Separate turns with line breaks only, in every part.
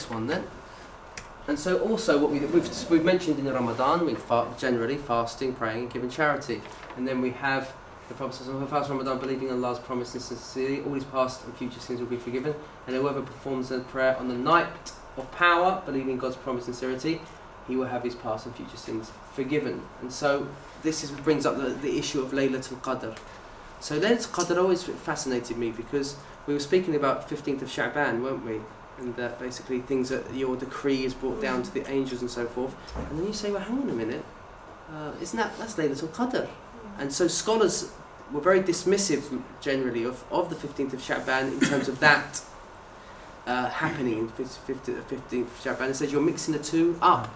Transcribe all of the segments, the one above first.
next one then. And so also what we've mentioned in Ramadan, we generally fasting, praying and giving charity. And then we have the Prophet who fasts Ramadan believing in Allah's promise and sincerely, all his past and future sins will be forgiven. And whoever performs a prayer on the night of power, believing in God's promise and sincerity, he will have his past and future sins forgiven. And so this brings up the issue of Laylatul Qadr. So Laylatul Qadr always fascinated me because we were speaking about 15th of Sha'ban, weren't we? And that basically things that your decree is brought down to the angels and so forth. And then you say, well, hang on a minute, that's Laylatul Qadr. And so scholars were very dismissive generally of the 15th of Sha'ban in terms of that happening in 15th of Sha'ban. It says you're mixing the two up.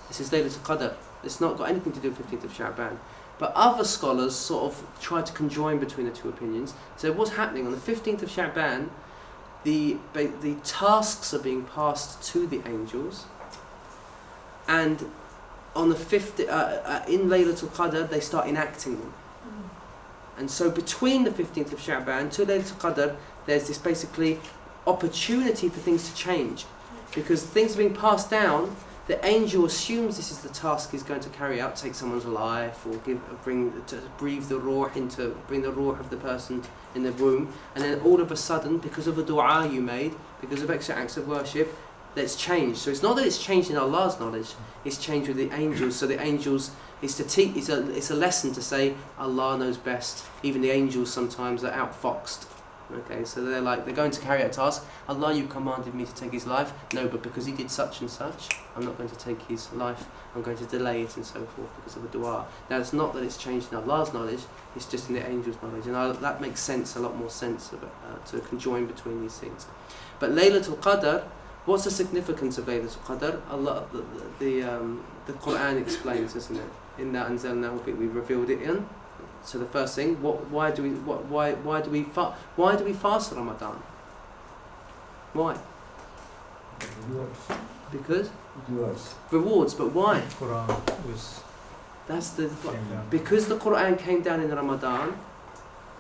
This is Laylatul Qadr. It's not got anything to do with 15th of Sha'ban. But other scholars sort of try to conjoin between the two opinions. So what's happening on the 15th of Sha'ban, the tasks are being passed to the angels, and on the in Laylatul Qadr they start enacting them. And so between the 15th of Sha'ban to Laylatul Qadr, there's this basically opportunity for things to change, because things are being passed down. The angel assumes this is the task he's going to carry out, take someone's life, or bring the ruh of the person in the womb, and then all of a sudden, because of a dua you made, because of extra acts of worship, that's changed. So it's not that it's changed in Allah's knowledge; it's changed with the angels. So the angels is to teach. It's a lesson to say Allah knows best. Even the angels sometimes are outfoxed. Okay, so they're going to carry out a task. Allah, you commanded me to take his life. No, but because he did such and such, I'm not going to take his life. I'm going to delay it and so forth because of a dua. Now, it's not that it's changed in Allah's knowledge, it's just in the angel's knowledge. And that makes sense, a lot more sense to conjoin between these things. But Laylatul Qadr, what's the significance of Laylatul Qadr? Allah, the Quran explains, isn't it? Inna anzalnahu, we revealed it in. So the first thing, why do we fast Ramadan? Why? Because rewards, but why? Because the Quran came down in Ramadan.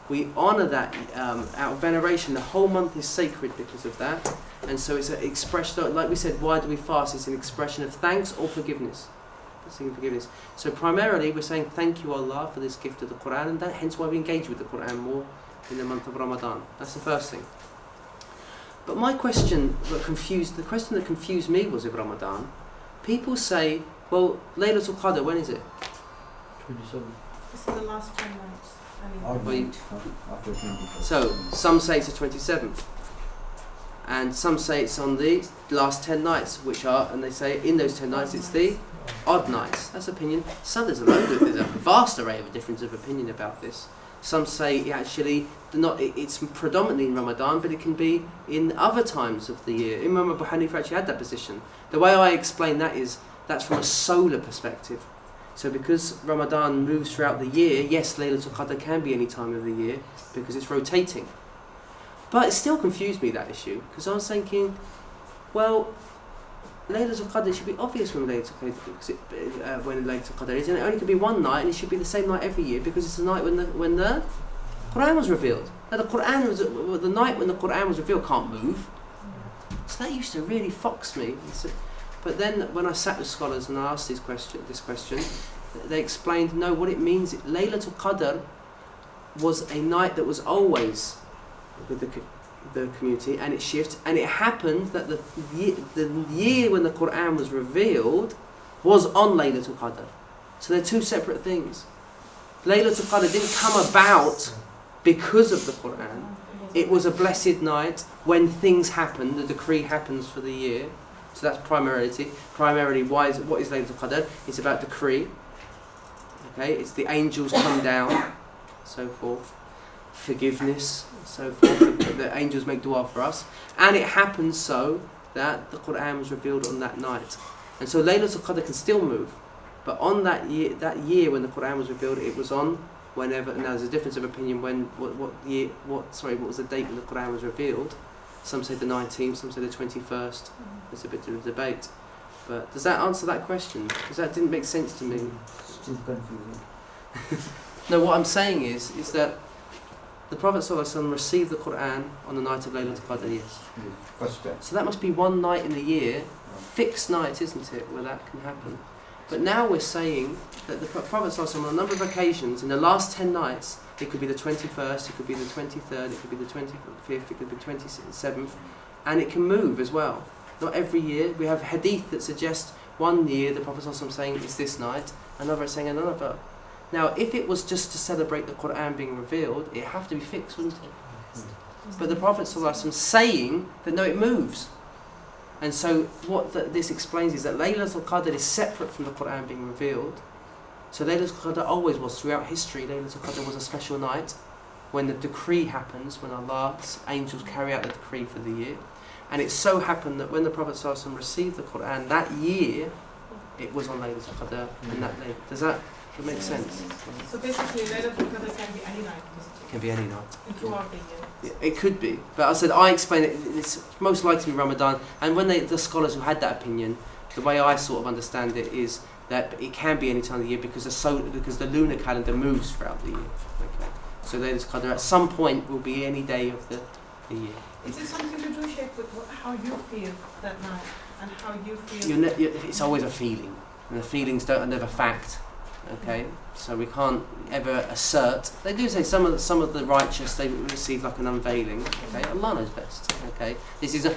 We honour that out of veneration. The whole month is sacred because of that, and so it's an expression. Like we said, why do we fast? It's an expression of thanks or forgiveness. Forgiveness. So primarily we're saying thank you Allah for this gift of the Quran, and hence why we engage with the Quran more in the month of Ramadan. That's the first thing. But my question that confused me was with Ramadan. People say, well, Laylatul Qadr, when is it?
27.
This is the last 10 nights.
After 24.
So some say it's the 27th. And some say it's on the last 10 nights, and they say in those 10 nights it's the odd nights. That's opinion. There's a vast array of difference of opinion about this. Some say it's predominantly in Ramadan, but it can be in other times of the year. Imam Abu Hanifa actually had that position. The way I explain that is that's from a solar perspective. So because Ramadan moves throughout the year, yes, Laylatul Qadr can be any time of the year because it's rotating. But it still confused me, that issue, because I was thinking, well, Laylatul Qadr should be obvious when Laylatul Qadr is, and it only could be one night, and it should be the same night every year because it's the night when the Quran was revealed. Now the night when the Quran was revealed can't move. So that used to really fox me. But then when I sat with scholars and I asked this question, they explained, no, what it means, Laylatul Qadr was a night that was always with the community, and it shifts, and it happened that the year when the Quran was revealed was on Laylatul Qadr. So they're two separate things. Laylatul Qadr didn't come about because of the Quran. It was a blessed night when things happen, the decree happens for the year. So that's primarily what is Laylatul Qadr? It's about decree. Okay, it's the angels come down, so forth. Forgiveness, so forth. The angels make dua for us, and it happens so that the Quran was revealed on that night, and so Laylatul Qadr can still move, but on that year when the Quran was revealed, it was on whenever. Now there's a difference of opinion when what was the date when the Quran was revealed. Some say the 19th, some say the 21st. There's a bit of a debate, but does that answer that question? Because that didn't make sense to me.
Still confusing.
No, what I'm saying is that The Prophet ﷺ received the Quran on the night of Laylatul Qadr, yes.
First time.
So that must be one night in the year, fixed night, isn't it, where that can happen. But now we're saying that the Prophet ﷺ, on a number of occasions, in the last 10 nights, it could be the 21st, it could be the 23rd, it could be the 25th, it could be the 27th, and it can move as well. Not every year. We have hadith that suggest one year the Prophet ﷺ saying it's this night, another saying another. Now, if it was just to celebrate the Quran being revealed, it'd have to be fixed, wouldn't it? But the Prophet ﷺ saying that no, it moves. And so what this explains is that Laylatul Qadr is separate from the Quran being revealed. So Laylatul Qadr always was, throughout history, Laylatul Qadr was a special night when the decree happens, when Allah's angels carry out the decree for the year. And it so happened that when the Prophet ﷺ received the Quran that year, it was on Laylatul Qadr. And that day, does that make sense?
So basically, Laylatul Qadr can be any night.
It can be any night.
Throughout the year.
Yeah, it could be, but I said I explain it. It's most likely to be Ramadan. And when the scholars who had that opinion, the way I sort of understand it is that it can be any time of the year because the lunar calendar moves throughout the year. Okay, so Laylatul Qadr at some point will be any day of the year.
Is it something to do, Sheikh, with how you feel that night and how you feel?
It's always a feeling, and the feelings are never fact. Okay, so we can't ever assert. They do say some of the righteous they receive like an unveiling. Okay, Allah knows best. Okay, this is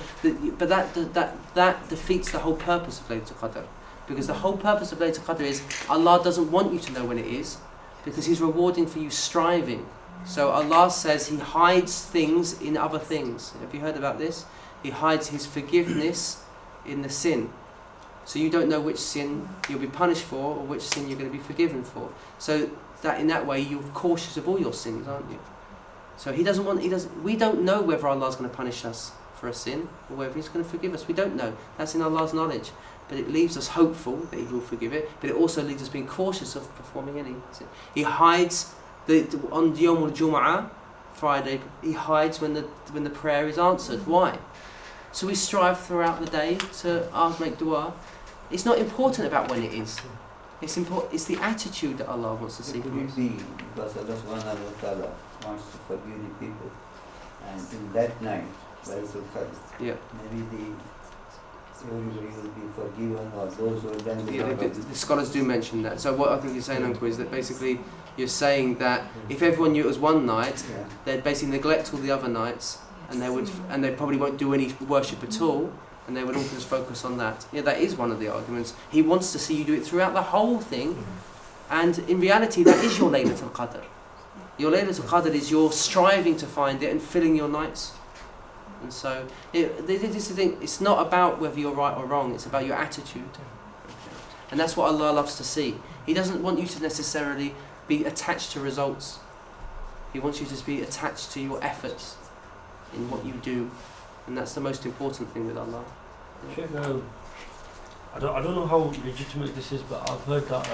but that defeats the whole purpose of Laylatul Qadr, because the whole purpose of Laylatul Qadr is Allah doesn't want you to know when it is, because He's rewarding for you striving. So Allah says He hides things in other things. Have you heard about this? He hides His forgiveness in the sin. So you don't know which sin you'll be punished for or which sin you're going to be forgiven for. So that in that way you're cautious of all your sins, aren't you? So we don't know whether Allah's going to punish us for a sin or whether He's going to forgive us. We don't know. That's in Allah's knowledge. But it leaves us hopeful that He will forgive it, but it also leaves us being cautious of performing any sin. He hides on Yawm al-Jum'ah, Friday, He hides when the prayer is answered. Why? So we strive throughout the day to make dua. It's not important about when it is. It's important. It's the attitude that Allah wants to see from us.
Because Allah subhanahu wa ta'ala wants to forgive the people, and in that night, Laylatul Qadr, maybe everybody will be forgiven, or those who have done
the scholars do mention that. So what I think you're saying, Uncle, is that basically you're saying that if everyone knew it was one night, they'd basically neglect all the other nights, and they probably won't do any worship at all, and they would all just focus on that. Yeah, that is one of the arguments. He wants to see you do it throughout the whole thing, and in reality that is your Laylatul Qadr. Your Laylatul Qadr is your striving to find it and filling your nights. And so this is the thing, it's not about whether you're right or wrong, it's about your attitude. And that's what Allah loves to see. He doesn't want you to necessarily be attached to results. He wants you to be attached to your efforts in what you do. And that's the most important thing with Allah.
Sheikh, I don't know how legitimate this is, but I've heard that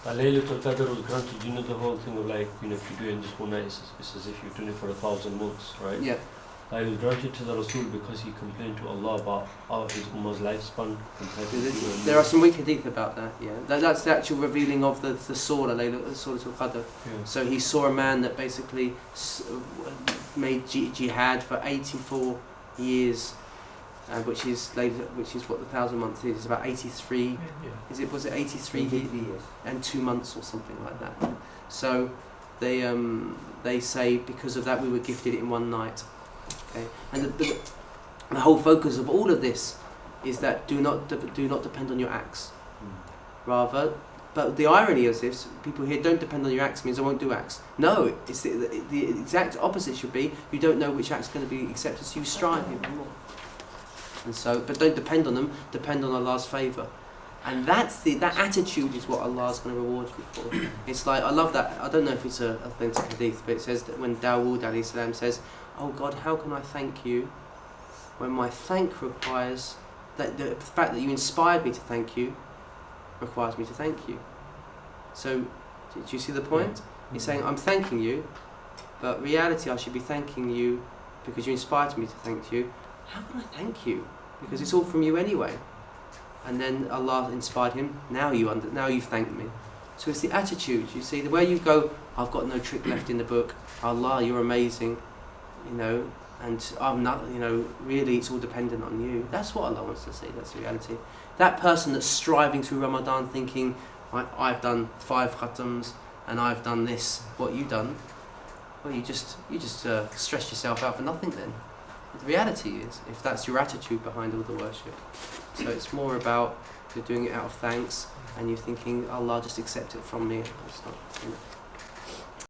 Laylatul Qadr was granted. You know the whole thing of like, if you do it in just one night, it's as if you're doing it for 1,000 months, right?
Yeah.
It was granted to the Rasul because he complained to Allah about his Ummah's lifespan compared to
there are some weak hadith about that, yeah. That's the actual revealing of the surah, Suratul Qadr.
Yeah.
So he saw a man that basically made jihad for 84 years, which is what the 1,000 months is. It's about 83.
Yeah.
Was it 83 years and 2 months or something like that? So they say because of that we were gifted it in one night. Okay, and the whole focus of all of this is that do not depend on your acts. Rather, but the irony is this: people here don't depend on your acts means I won't do acts. No, it's the exact opposite should be. You don't know which act's going to be accepted, so you strive even more. And so, but don't depend on them. Depend on Allah's favour, and that attitude is what Allah's going to reward you for. It's like, I love that. I don't know if it's a authentic hadith, but it says that when Dawood alayhi salam says, "Oh God, how can I thank you when my thank requires that the fact that you inspired me to thank you requires me to thank you." So, do you see the point? He's saying, I'm thanking you, but reality I should be thanking you because you inspired me to thank you. How can I thank you? Because it's all from you anyway. And then Allah inspired him. Now you've thanked me. So it's the attitude. You see, the way you go, I've got no trick left in the book. Allah, you're amazing, you know, and I'm not, you know, really it's all dependent on you. That's what Allah wants to see, that's the reality. That person that's striving through Ramadan thinking, I've done 5 khatams and I've done this, what you done, well, you just stress yourself out for nothing then. The reality is, if that's your attitude behind all the worship. So it's more about you're doing it out of thanks and you're thinking, Allah, just accept it from me. It's not, you know.